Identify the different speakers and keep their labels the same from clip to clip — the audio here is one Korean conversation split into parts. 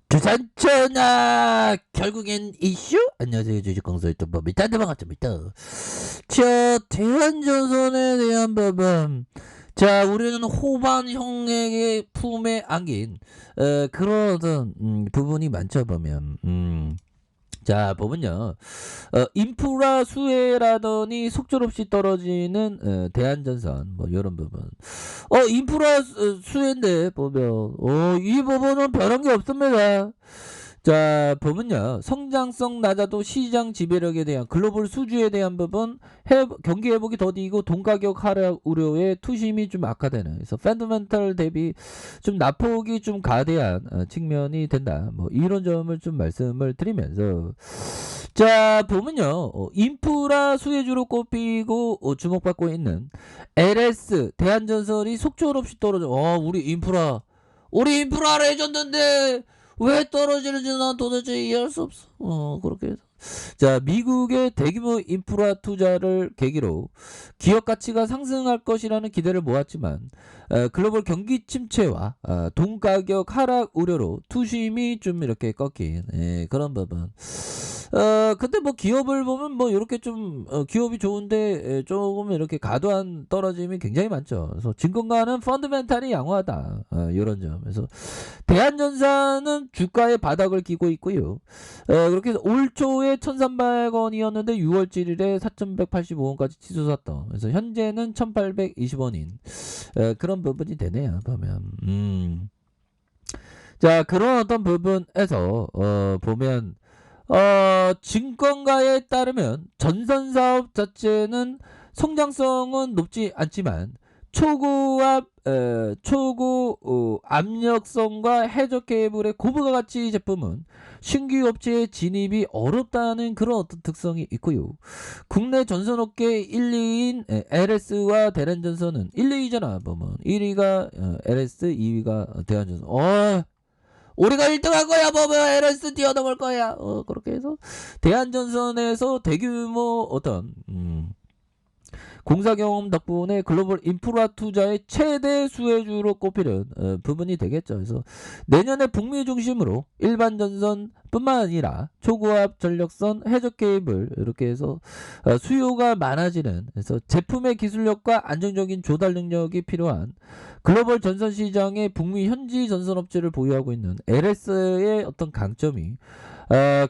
Speaker 1: 주산천하 결국엔 이슈. 안녕하세요, 주식공설 유튜버입니다. 반갑습니다. 자, 대한전선에 대한 법은, 자, 우리는 호반형에게 품에 안긴 그런 어떤 부분이 많죠. 보면 자, 보면요, 인프라 수혜라더니 속절없이 떨어지는 대한전선, 뭐 이런 부분. 인프라 수혜인데 보면 이 부분은 변한 게 없습니다. 자, 보면요, 성장성 낮아도 시장 지배력에 대한 글로벌 수주에 대한 부분, 경기 회복이 더디고 돈 가격 하락 우려에 투심이 좀 악화되는, 그래서 펀더멘털 대비 좀 낙폭이 좀 가대한 측면이 된다. 뭐 이런 점을 좀 말씀을 드리면서, 자, 보면요, 인프라 수혜주로 꼽히고 주목받고 있는 LS 대한전선이 속절없이 떨어져. 우리 인프라 레전드인데 왜 떨어지는지 난 도대체 이해할 수 없어. 그렇게 해서. 자, 미국의 대규모 인프라 투자를 계기로 기업 가치가 상승할 것이라는 기대를 모았지만 글로벌 경기 침체와 돈 가격 하락 우려로 투심이 좀 이렇게 꺾인 그런 부분. 근데 뭐 기업을 보면 뭐 이렇게 좀 기업이 좋은데 조금 이렇게 과도한 떨어짐이 굉장히 많죠. 그래서 증권가는 펀드멘탈이 양호하다. 이런 점. 그래서 대한전사는 주가의 바닥을 끼고 있고요. 그렇게 해서 올 초에 1,300원이었는데 6월 7일에 4,185원까지 치솟았던. 그래서 현재는 1,820원인 그런 부분이 되네요. 보면. 자, 그런 어떤 부분에서 보면 증권가에 따르면 전선사업 자체는 성장성은 높지 않지만 초고 압력성과 해적 케이블의 고부가 가치 제품은 신규 업체의 진입이 어렵다는 그런 어떤 특성이 있고요. 국내 전선업계 1, 2인 LS와 대한전선은 1, 2잖아. 보면 1위가 LS, 2위가 대한전선. 우리가 1등 할 거야. 보면 LS 뛰어넘을 거야. 그렇게 해서 대한전선에서 대규모 어떤 공사 경험 덕분에 글로벌 인프라 투자의 최대 수혜주로 꼽히는 부분이 되겠죠. 그래서 내년에 북미 중심으로 일반 전선뿐만 아니라 초고압 전력선, 해적 케이블 이렇게 해서 수요가 많아지는, 그래서 제품의 기술력과 안정적인 조달 능력이 필요한 글로벌 전선 시장의 북미 현지 전선업체를 보유하고 있는 LS의 어떤 강점이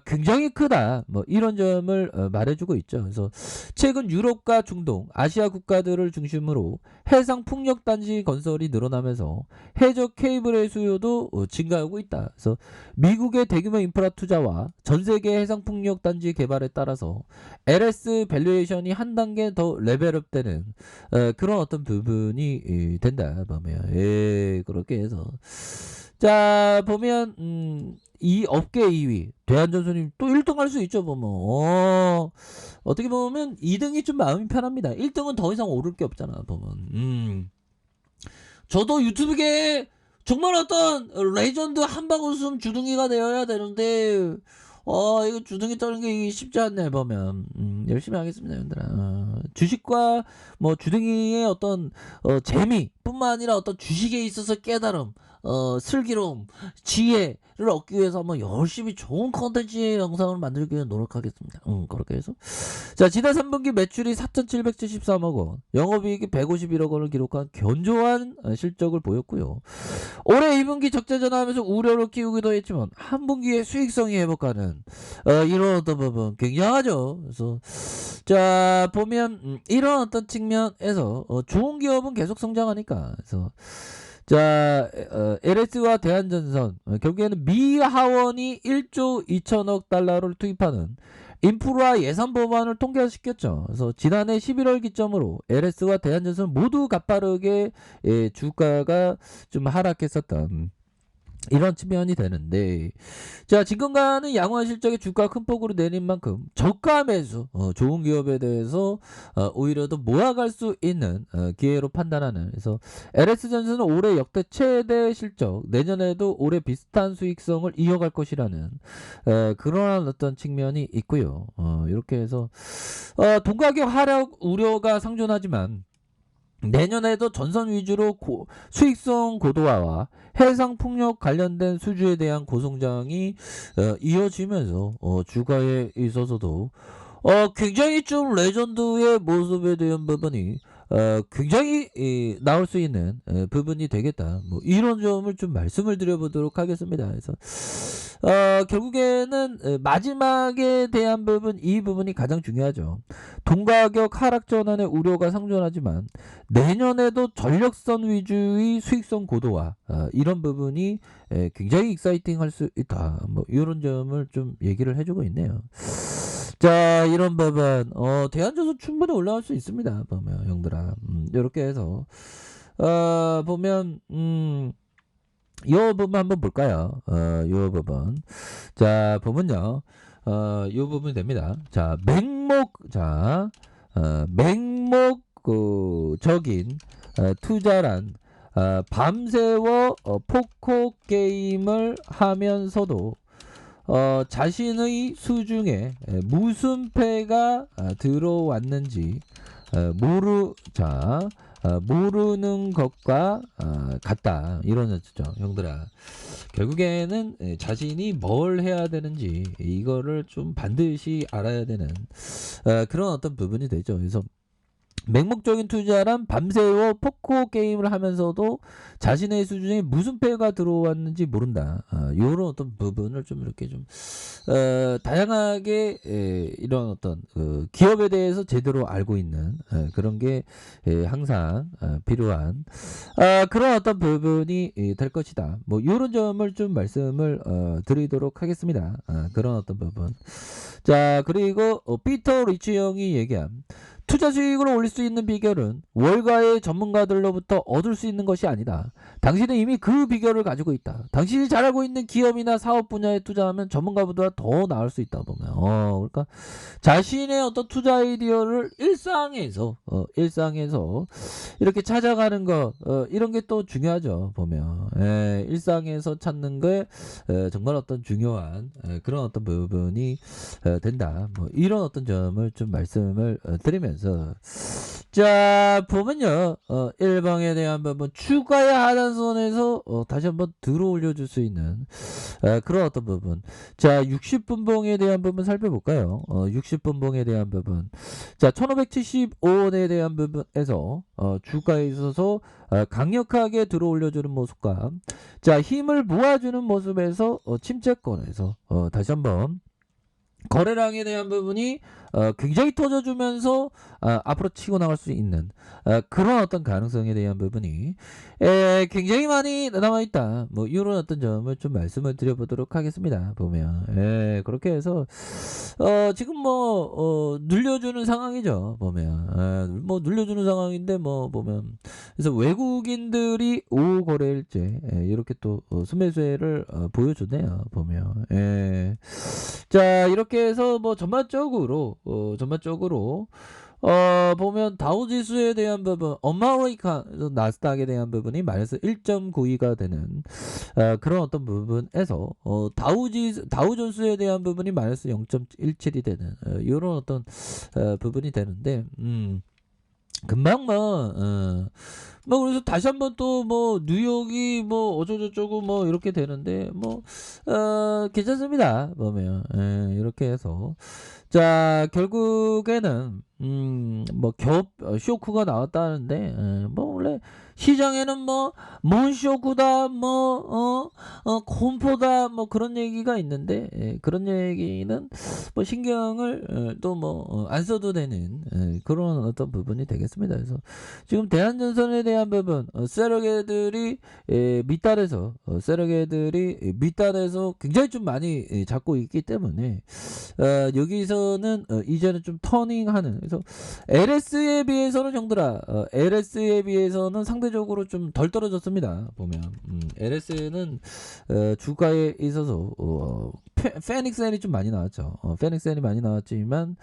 Speaker 1: 굉장히 크다. 뭐 이런 점을 말해주고 있죠. 그래서 최근 유럽과 중동, 아시아 국가들을 중심으로 해상 풍력 단지 건설이 늘어나면서 해적 케이블의 수요도 증가하고 있다. 그래서 미국의 대규모 인프라 투자와 전 세계 해상 풍력 단지 개발에 따라서 LS 밸류에이션이 한 단계 더 레벨업되는 그런 어떤 부분이 된다. 보면 그렇게 해서 자, 보면 이 업계 2위 대한전선이 또 1등 할 수 있죠. 보면 어떻게 보면 2등이 좀 마음이 편합니다. 1등은 더 이상 오를 게 없잖아. 보면 저도 유튜브계 정말 어떤 레전드 한방 웃음 주둥이가 되어야 되는데 이거 주둥이 떠는 게 쉽지 않네. 보면 열심히 하겠습니다, 여러분들아. 주식과 뭐 주둥이의 어떤 재미뿐만 아니라 어떤 주식에 있어서 깨달음, 슬기로움, 지혜를 얻기 위해서 한번 열심히 좋은 컨텐츠 영상을 만들기 위해 노력하겠습니다. 그렇게 해서 자, 지난 3분기 매출이 4,773억 원, 영업이익이 151억 원을 기록한 견조한 실적을 보였고요. 올해 2분기 적자 전환하면서 우려를 키우기도 했지만 한 분기에 수익성이 회복하는 이런 어떤 부분 굉장하죠. 그래서 자, 보면 이런 어떤 측면에서 좋은 기업은 계속 성장하니까. 그래서 자, LS와 대한전선 결국에는 미 하원이 1조 2천억 달러를 투입하는 인프라 예산 법안을 통과시켰죠. 그래서 지난해 11월 기점으로 LS와 대한전선 모두 가파르게 주가가 좀 하락했었던 이런 측면이 되는데, 자, 증권가는 양호한 실적에 주가 큰 폭으로 내린 만큼 저가 매수 좋은 기업에 대해서 오히려 더 모아갈 수 있는 기회로 판단하는. 그래서 LS전선은 올해 역대 최대 실적, 내년에도 올해 비슷한 수익성을 이어갈 것이라는 그러한 어떤 측면이 있고요. 이렇게 해서 돈 가격 하락 우려가 상존하지만 내년에도 전선 위주로 수익성 고도화와 해상 풍력 관련된 수주에 대한 고성장이 이어지면서 주가에 있어서도 굉장히 좀 레전드의 모습에 대한 부분이 굉장히 나올 수 있는 부분이 되겠다. 뭐 이런 점을 좀 말씀을 드려보도록 하겠습니다. 그래서 결국에는 마지막에 대한 부분, 이 부분이 가장 중요하죠. 동가격 하락 전환의 우려가 상존하지만 내년에도 전력선 위주의 수익성 고도화, 이런 부분이 굉장히 익사이팅 할 수 있다. 뭐 이런 점을 좀 얘기를 해주고 있네요. 자, 이런 부분 대한조선 충분히 올라갈 수 있습니다. 보면 형들아, 이렇게 해서 보면 요 부분 한번 볼까요? 요 부분. 자, 보면요. 요 부분이 됩니다. 자, 맹목적인 투자란 밤새워 포커 게임을 하면서도 자신의 수중에 무슨 패가 들어왔는지 모르는 것과 같다. 이런 뜻이죠. 형들아, 결국에는 자신이 뭘 해야 되는지 이거를 좀 반드시 알아야 되는 그런 어떤 부분이 되죠. 그래서 맹목적인 투자란 밤새워 포커 게임을 하면서도 자신의 수준에 무슨 패가 들어왔는지 모른다. 이런 어떤 부분을 좀 이렇게 좀 다양하게 이런 어떤 기업에 대해서 제대로 알고 있는 그런 게 항상 필요한 그런 어떤 부분이 될 것이다. 뭐 이런 점을 좀 말씀을 드리도록 하겠습니다. 그런 어떤 부분. 자, 그리고 피터 리치 형이 얘기한 투자 수익을 올릴 수 있는 비결은 월가의 전문가들로부터 얻을 수 있는 것이 아니다. 당신은 이미 그 비결을 가지고 있다. 당신이 잘 알고 있는 기업이나 사업 분야에 투자하면 전문가보다 더 나을 수 있다. 보면 그러니까 자신의 어떤 투자 아이디어를 일상에서 이렇게 찾아가는 거 이런 게 또 중요하죠. 보면 일상에서 찾는 게 정말 어떤 중요한 그런 어떤 부분이 된다. 뭐 이런 어떤 점을 좀 말씀을 드리면서 자, 보면요. 1방에 대한 부분 추가의 하단선에서 다시 한번 들어 올려줄 수 있는 그런 어떤 부분. 자, 60분봉에 대한 부분 살펴볼까요? 60분봉에 대한 부분. 자, 1575원에 대한 부분에서 주가에 있어서 강력하게 들어 올려주는 모습과 자, 힘을 모아주는 모습에서 침체권에서 다시 한번 거래량에 대한 부분이 굉장히 터져주면서 앞으로 치고 나갈 수 있는 그런 어떤 가능성에 대한 부분이 굉장히 많이 남아있다. 뭐 이런 어떤 점을 좀 말씀을 드려보도록 하겠습니다. 보면 그렇게 해서 지금 뭐 눌려주는 상황이죠. 보면 뭐 눌려주는 상황인데 뭐 보면 그래서 외국인들이 5 거래일째 이렇게 또 순매수를 보여주네요. 보면 자, 이렇게 해서 뭐 전반적으로 보면 다우지수에 대한 부분, 어마어마한 나스닥에 대한 부분이 마이너스 1.92가 되는 그런 어떤 부분에서 다우존스에 대한 부분이 마이너스 0.17이 되는 이런 어떤 부분이 되는데 금방 뭐 그래서 다시 한번 또 뭐 뉴욕이 뭐 어쩌고저쩌고 뭐 이렇게 되는데 뭐 괜찮습니다. 보면 이렇게 해서 자, 결국에는 뭐 쇼크가 나왔다는데 뭐 원래 시장에는 뭐 몬쇼크다 뭐 콤포다 뭐 그런 얘기가 있는데 그런 얘기는 뭐 신경을 또 뭐 안 써도 되는 그런 어떤 부분이 되겠습니다. 그래서 지금 대한전선에 대한 부분 세력애들이 밑단에서 굉장히 좀 많이 잡고 있기 때문에 여기서는 이제는 좀 터닝하는, 그래서 LS에 비해서는 형들아 LS에 비해서는 상대적으로 좀 덜 떨어졌습니다. 보면 LS는 주가에 있어서 페닉셀이 좀 많이 나왔죠. 페닉셀이 많이 나왔지만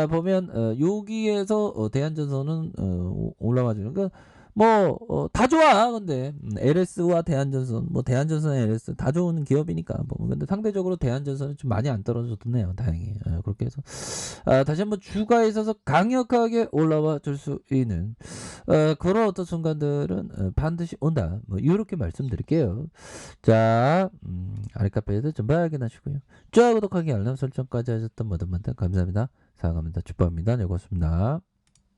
Speaker 1: 보면 여기에서 대한전선은 올라가죠. 그러니까 다 좋아. 근데 LS와 대한전선, 대한전선, LS 다 좋은 기업이니까. 근데 상대적으로 대한전선은 좀 많이 안 떨어졌네요. 다행히. 그렇게 해서 다시 한번 주가에 있어서 강력하게 올라와 줄 수 있는 그런 어떤 순간들은 반드시 온다. 이렇게 말씀드릴게요. 자, 아리카페에도 좀 발견하시고요. 좋아요, 구독하기, 알람 설정까지 하셨던 모든 분들 감사합니다. 사랑합니다. 축복합니다. 네, 고맙습니다.